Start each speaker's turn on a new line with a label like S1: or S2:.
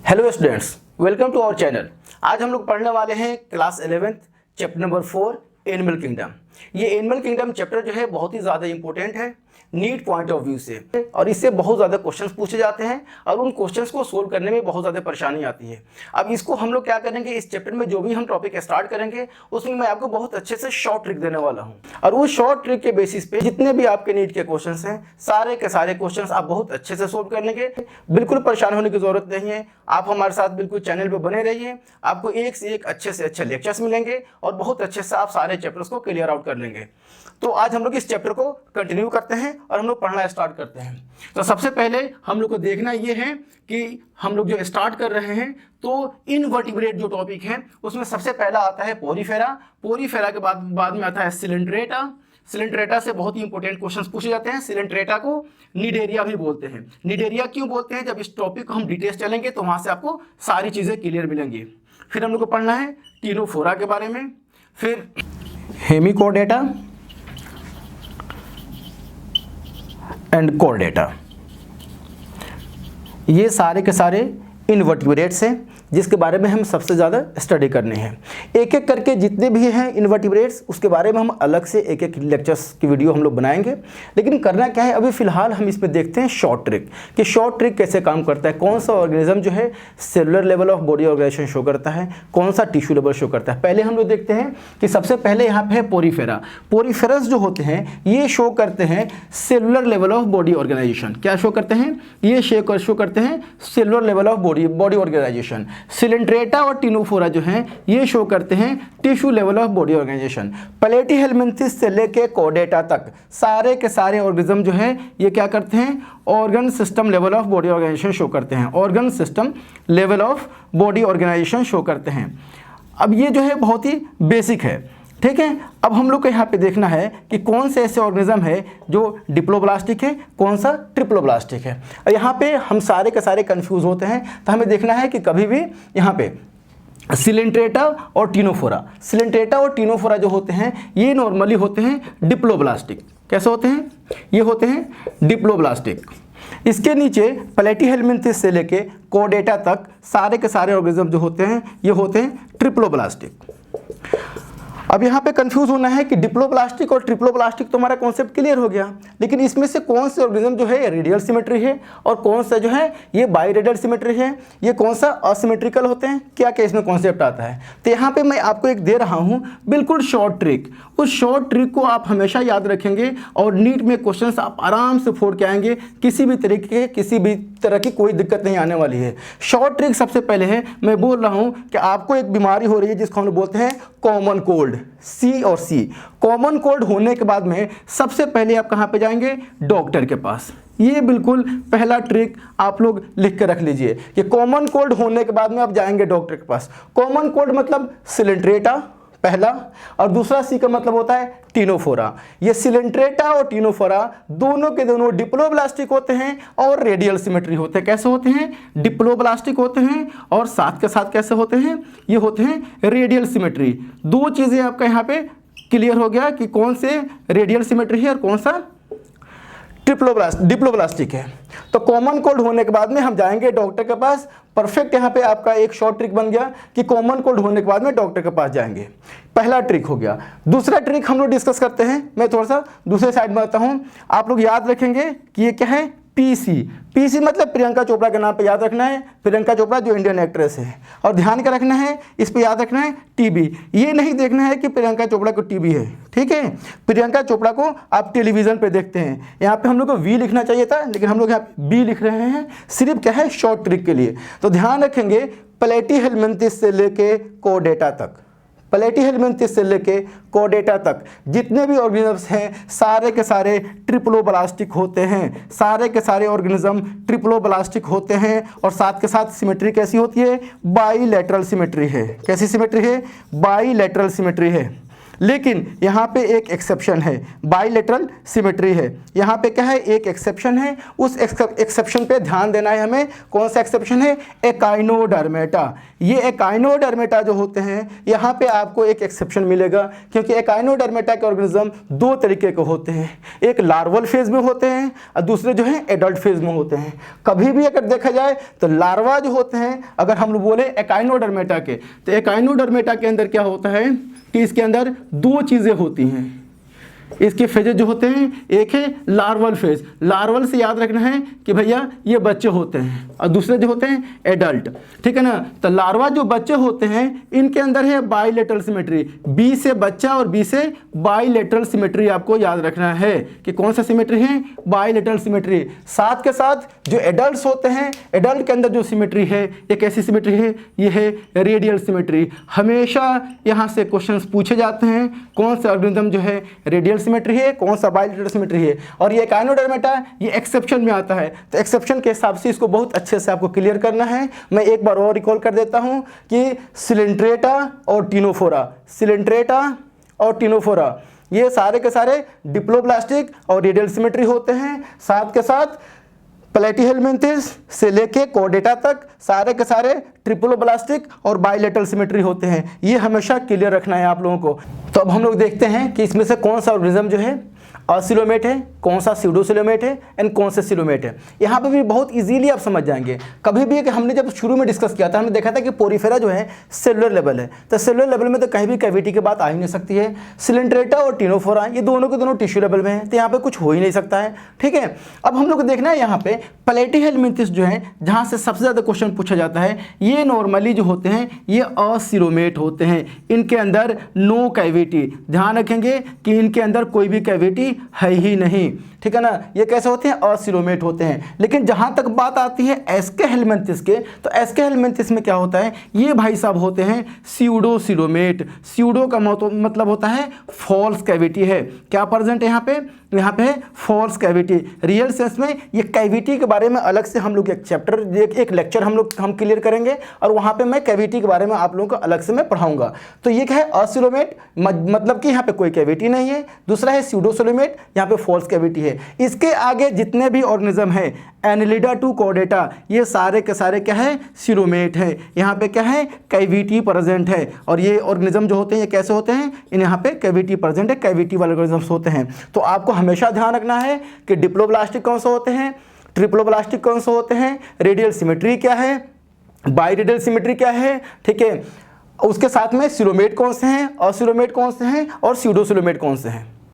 S1: Hello students, welcome to our channel. आज हम लोग पढ़ने वाले हैं class 11th chapter number 4 animal kingdom. ये एनिमल किंगडम चैप्टर जो है बहुत ही ज़्यादा इंपॉर्टेंट है नीट पॉइंट ऑफ व्यू से, और इससे बहुत ज़्यादा क्वेश्चंस पूछे जाते हैं और उन क्वेश्चंस को सोल्व करने में बहुत ज़्यादा परेशानी आती है। अब इसको हम लोग क्या करेंगे, इस चैप्टर में जो भी हम टॉपिक स्टार्ट करेंगे उसमें मैं आपको बहुत अच्छे से शॉर्ट ट्रिक देने वाला हूँ, और उस शॉर्ट ट्रिक के बेसिस पे जितने भी आपके नीट के क्वेश्चंस हैं सारे के सारे क्वेश्चंस आप बहुत अच्छे से सोल्व कर लेंगे। बिल्कुल परेशान होने की जरूरत नहीं है, आप हमारे साथ बिल्कुल चैनल पे बने रहिए। आपको एक से एक अच्छे से अच्छे लेक्चर्स मिलेंगे और बहुत अच्छे से आप सारे चैप्टर्स को क्लियर आउट कर लेंगे। तो आज हम लोग इस चैप्टर को कंटिन्यू करते हैं और हम लोग पढ़ना स्टार्ट करते हैं। तो सबसे पहले हम लोग को देखना ये है कि हम लोग जो स्टार्ट कर रहे हैं तो इनवर्टिब्रेट जो टॉपिक है उसमें सबसे पहला आता है पोरीफेरा। पोरीफेरा के बाद में आता है सिलेंट्रेटा। सिलेंट्रेटा से बहुत ही इंपॉर्टेंट क्वेश्चंस पूछे जाते हैं। सिलेंट्रेटा को निडेरिया भी बोलते हैं। निडेरिया क्यों बोलते हैं, जब इस टॉपिक को हम डिटेल्स चलेंगे तो वहां से आपको सारी चीजें क्लियर मिलेंगी। फिर हम लोग को पढ़ना है टीनोफोरा के बारे में, फिर हेमिकोडेटा एंड कॉर्डेटा। ये सारे के सारे इनवर्टिब्रेट्स हैं जिसके बारे में हम सबसे ज़्यादा स्टडी करने हैं। एक एक करके जितने भी हैं इनवर्टिब्रेट्स उसके बारे में हम अलग से एक एक लेक्चर्स की वीडियो हम लोग बनाएंगे। लेकिन करना क्या है, अभी फ़िलहाल हम इसमें देखते हैं शॉर्ट ट्रिक कि शॉर्ट ट्रिक कैसे काम करता है, कौन सा ऑर्गेनिज्म जो है cellular level of body organisation show करता है, कौन सा टिश्यू लेवल शो करता है। पहले हम लोग देखते हैं कि सबसे पहले यहाँ पे है पोरीफेरा। पोरीफेरस जो होते हैं ये शो करते हैं cellular level of body organisation. क्या शो करते हैं, ये शो करते हैं cellular level of body organisation. Coelenterata और टीनोफोरा जो हैं ये शो करते हैं tissue level of body organisation. Platyhelminthes से लेके कॉर्डेटा तक सारे के सारे ऑर्गेनिज्म जो है ये क्या करते हैं, organ system level of body organisation show करते हैं। Organ system level of body organisation show करते हैं। अब ये जो है बहुत ही बेसिक है, ठीक है। अब हम लोग को यहाँ पे देखना है कि कौन से ऐसे ऑर्गेनिज्म है जो डिप्लोब्लास्टिक है, कौन सा ट्रिप्लोब्लास्टिक है। यहाँ पे हम सारे के सारे कंफ्यूज होते हैं, तो हमें देखना है कि कभी भी यहाँ पे सिलेंट्रेटा और टीनोफोरा, सिलेंट्रेटा और टीनोफोरा जो होते हैं ये नॉर्मली होते हैं डिप्लोब्लास्टिक। कैसे होते हैं, ये होते हैं डिप्लोब्लास्टिक। इसके नीचे प्लेटीहेल्मिन्थेस से लेके कॉर्डेटा तक सारे के सारे ऑर्गेनिज्म जो होते हैं ये होते हैं ट्रिप्लोब्लास्टिक। अब यहाँ पे कंफ्यूज होना है कि डिप्लोब्लास्टिक और ट्रिप्लोब्लास्टिक तो हमारा कॉन्सेप्ट क्लियर हो गया, लेकिन इसमें से कौन से ऑर्गेनिज्म जो है रेडियल सिमेट्री है और कौन सा जो है ये बाइरेडियल सिमेट्री है, ये कौन सा असिमेट्रिकल होते हैं, क्या क्या इसमें कॉन्सेप्ट आता है। तो यहाँ पे मैं आपको एक दे रहा हूँ बिल्कुल शॉर्ट ट्रिक। उस शॉर्ट ट्रिक को आप हमेशा याद रखेंगे और नीट में क्वेश्चन आप आराम से फोड़ के आएंगे, किसी भी तरह की कोई दिक्कत नहीं आने वाली है। शॉर्ट ट्रिक सबसे पहले है, मैं बोल रहा हूँ कि आपको एक बीमारी हो रही है जिसको हम लोग बोलते हैं कॉमन कोल्ड, सी और सी। कॉमन कोल्ड होने के बाद में सबसे पहले आप कहाँ पे जाएंगे, डॉक्टर के पास। ये बिल्कुल पहला ट्रिक आप लोग लिख के रख लीजिए कि कॉमन कोल्ड होने के बाद में आप जाएंगे डॉक्टर के पास। कॉमन कोल्ड मतलब सिलेंट्रेटा पहला, और दूसरा सी का मतलब होता है टीनोफोरा। ये सिलेंट्रेटा और टीनोफोरा दोनों के दोनों डिप्लोब्लास्टिक होते हैं और रेडियल सिमेट्री होते हैं। कैसे होते हैं, डिप्लोब्लास्टिक होते हैं और साथ के साथ कैसे होते हैं, ये होते हैं रेडियल सिमेट्री। दो चीजें आपका यहाँ पे क्लियर हो गया कि कौन से रेडियल सिमेट्री है और कौन सा डिप्लोब्लास्टिक है। तो कॉमन कोल्ड होने के बाद में हम जाएंगे डॉक्टर के पास। परफेक्ट यहाँ पे आपका एक शॉर्ट ट्रिक बन गया कि कॉमन कोल्ड होने के बाद में डॉक्टर के पास जाएंगे। पहला ट्रिक हो गया। दूसरा ट्रिक हम लोग डिस्कस करते हैं, मैं थोड़ा सा दूसरे साइड में आता हूँ। आप लोग याद रखेंगे कि ये क्या है, पीसी। पीसी मतलब प्रियंका चोपड़ा के नाम पे याद रखना है, प्रियंका चोपड़ा जो इंडियन एक्ट्रेस है। और ध्यान क्या रखना है, इस पे याद रखना है टीबी। ये नहीं देखना है कि प्रियंका चोपड़ा को टीबी है, ठीक है। प्रियंका चोपड़ा को आप टेलीविजन पे देखते हैं। यहाँ पे हम लोग को वी लिखना चाहिए था, लेकिन हम लोग यहाँ बी लिख रहे हैं, सिर्फ क्या है, शॉर्ट ट्रिक के लिए। तो ध्यान रखेंगे प्लेटीहेल्मिन्थेस से लेके कॉर्डेटा तक, प्लेटीहेल्मिन्थेस से लेके कॉर्डेटा तक जितने भी ऑर्गेनिज्म्स हैं सारे के सारे ट्रिप्लोब्लास्टिक होते हैं। सारे के सारे ऑर्गेनिज्म ट्रिप्लोब्लास्टिक होते हैं और साथ के साथ सिमेट्री कैसी होती है, बाईलैटरल सिमेट्री है। कैसी सिमेट्री है, बाईलैटरल सिमेट्री है। लेकिन यहाँ पे एक एक्सेप्शन है, बाइलेटरल सिमेट्री है। यहाँ पे क्या है, एक एक्सेप्शन है, उस एक्सेप्शन पे ध्यान देना है हमें। कौन सा एक्सेप्शन है, एकाइनोडर्मेटा। ये एकाइनोडर्मेटा जो होते हैं, यहाँ पे आपको एक एक्सेप्शन मिलेगा, क्योंकि एकाइनोडर्मेटा के ऑर्गेनिज्म दो तरीके के होते हैं, एक लार्वल फेज में होते हैं और दूसरे जो है एडल्ट फेज में होते हैं। कभी भी अगर देखा जाए तो लार्वा जो होते हैं, अगर हम लोग बोले एकाइनोडर्मेटा के, तो एकाइनोडर्मेटा के अंदर क्या होता है कि इसके अंदर दो चीज़ें होती हैं। इसके फेजेज जो होते हैं, एक है लार्वल फेज, लार्वल से याद रखना है कि भैया ये बच्चे होते हैं, और दूसरे जो होते हैं एडल्ट, ठीक है ना। तो लार्वा जो बच्चे होते हैं, इनके अंदर है बाइलेटरल सिमेट्री, बी से बच्चा और बी से बाइलेटरल सिमेट्री। आपको याद रखना है कि कौन सा सिमेट्री है, बाइलेटरल सिमेट्री। साथ के साथ जो एडल्ट होते हैं, एडल्ट के अंदर जो सिमेट्री है, ये कैसी सिमेट्री है, ये है रेडियल सिमेट्री। हमेशा यहाँ से क्वेश्चंस पूछे जाते हैं, कौन सा ऑर्गेनिज्म जो है रेडियल सिमेट्री है, कौन सा बाइलेटरल सिमेट्री है। और ये एकाइनोडर्मेटा ये एक्सेप्शन में आता है, तो एक्सेप्शन के हिसाब से इसको बहुत अच्छे से आपको क्लियर करना है। मैं एक बार और रिकॉल कर देता हूं कि सिलेंट्रेटा और टिनोफोरा, सिलेंट्रेटा और टिनोफोरा ये सारे के सारे डिप्लोब्लास्टिक और रेडियल सिमेट्री होते हैं। साथ के साथ प्लेटीहेलमिन्थेस से लेके कोर्डेटा तक सारे के सारे ट्रिप्लोब्लास्टिक और बाइलेटरल सिमेट्री होते हैं। ये हमेशा क्लियर रखना है आप लोगों को। तो अब हम लोग देखते हैं कि इसमें से कौन सा ऑर्गेनिज्म जो है असिलोमेट है, कौन सा स्यूडोसिलोमेट है एंड कौन सा सिलोमेट है। यहाँ पे भी बहुत इजीली आप समझ जाएंगे। कभी भी कि हमने जब शुरू में डिस्कस किया था, हमने देखा था कि पोरीफेरा जो है सेलुलर लेवल है, तो सेलुलर लेवल में तो कहीं भी कैविटी की बात आ ही नहीं सकती है। सिलेंट्रेटा और टिनोफोरा ये दोनों के दोनों टिश्यू लेवल में है, तो यहाँ पे कुछ हो ही नहीं सकता है, ठीक है। अब हम लोग को देखना है यहाँ पे प्लेटीहेलमिन्थेस जो है, जहाँ से सबसे ज़्यादा क्वेश्चन पूछा जाता है, ये नॉर्मली जो होते हैं ये असिलोमेट होते हैं। इनके अंदर नो कैविटी, ध्यान रखेंगे कि इनके अंदर कोई भी कैविटी है ही नहीं, ठीक है ना। ये कैसे होते हैं, असिलोमेट होते हैं। लेकिन जहां तक बात आती है एस्केहेलमिन्थेस के, तो एस्केहेलमिन्थेस में क्या होता है, ये भाई साहब होते हैं स्यूडोसिलोमेट। स्यूडो का मतलब होता है फॉल्स कैविटी है। क्या प्रेजेंट है यहाँ पे है फॉल्स कैविटी। रियल सेंस में ये कैविटी के बारे में अलग से हम लोग एक चैप्टर, एक लेक्चर हम क्लियर करेंगे, और वहाँ पे मैं कैविटी के बारे में आप लोगों को अलग से मैं पढ़ाऊंगा। तो ये क्या है, असिलोमेट मतलब कि यहाँ पे कोई कैविटी नहीं है। दूसरा है स्यूडोसिलोमेट, यहाँ पे फॉल्स कैविटी है। इसके आगे जितने भी ऑर्गेनिज्म है, एनिलिडा टू कोर्डेटा, ये सारे के सारे क्या है, सिलोमेट है। यहाँ पे क्या है, कैविटी प्रेजेंट है। और ये ऑर्गेनिज्म जो होते हैं ये कैसे होते हैं, इन यहाँ पे कैविटी प्रेजेंट है, कैविटी वाले ऑर्गेनिज्म्स होते हैं। तो आपको हमेशा ध्यान रखना है कि डिप्लोब्लास्टिक कौन से होते हैं, ट्रिप्लोब्लास्टिक कौन से होते हैं, रेडियल सिमेट्री क्या है, बाइरेडियल सिमेट्री क्या है, ठीक है। उसके साथ में सिलोमेट कौन से हैं, असिलोमेट कौन से हैं और स्यूडोसिलोमेट कौन से हैं।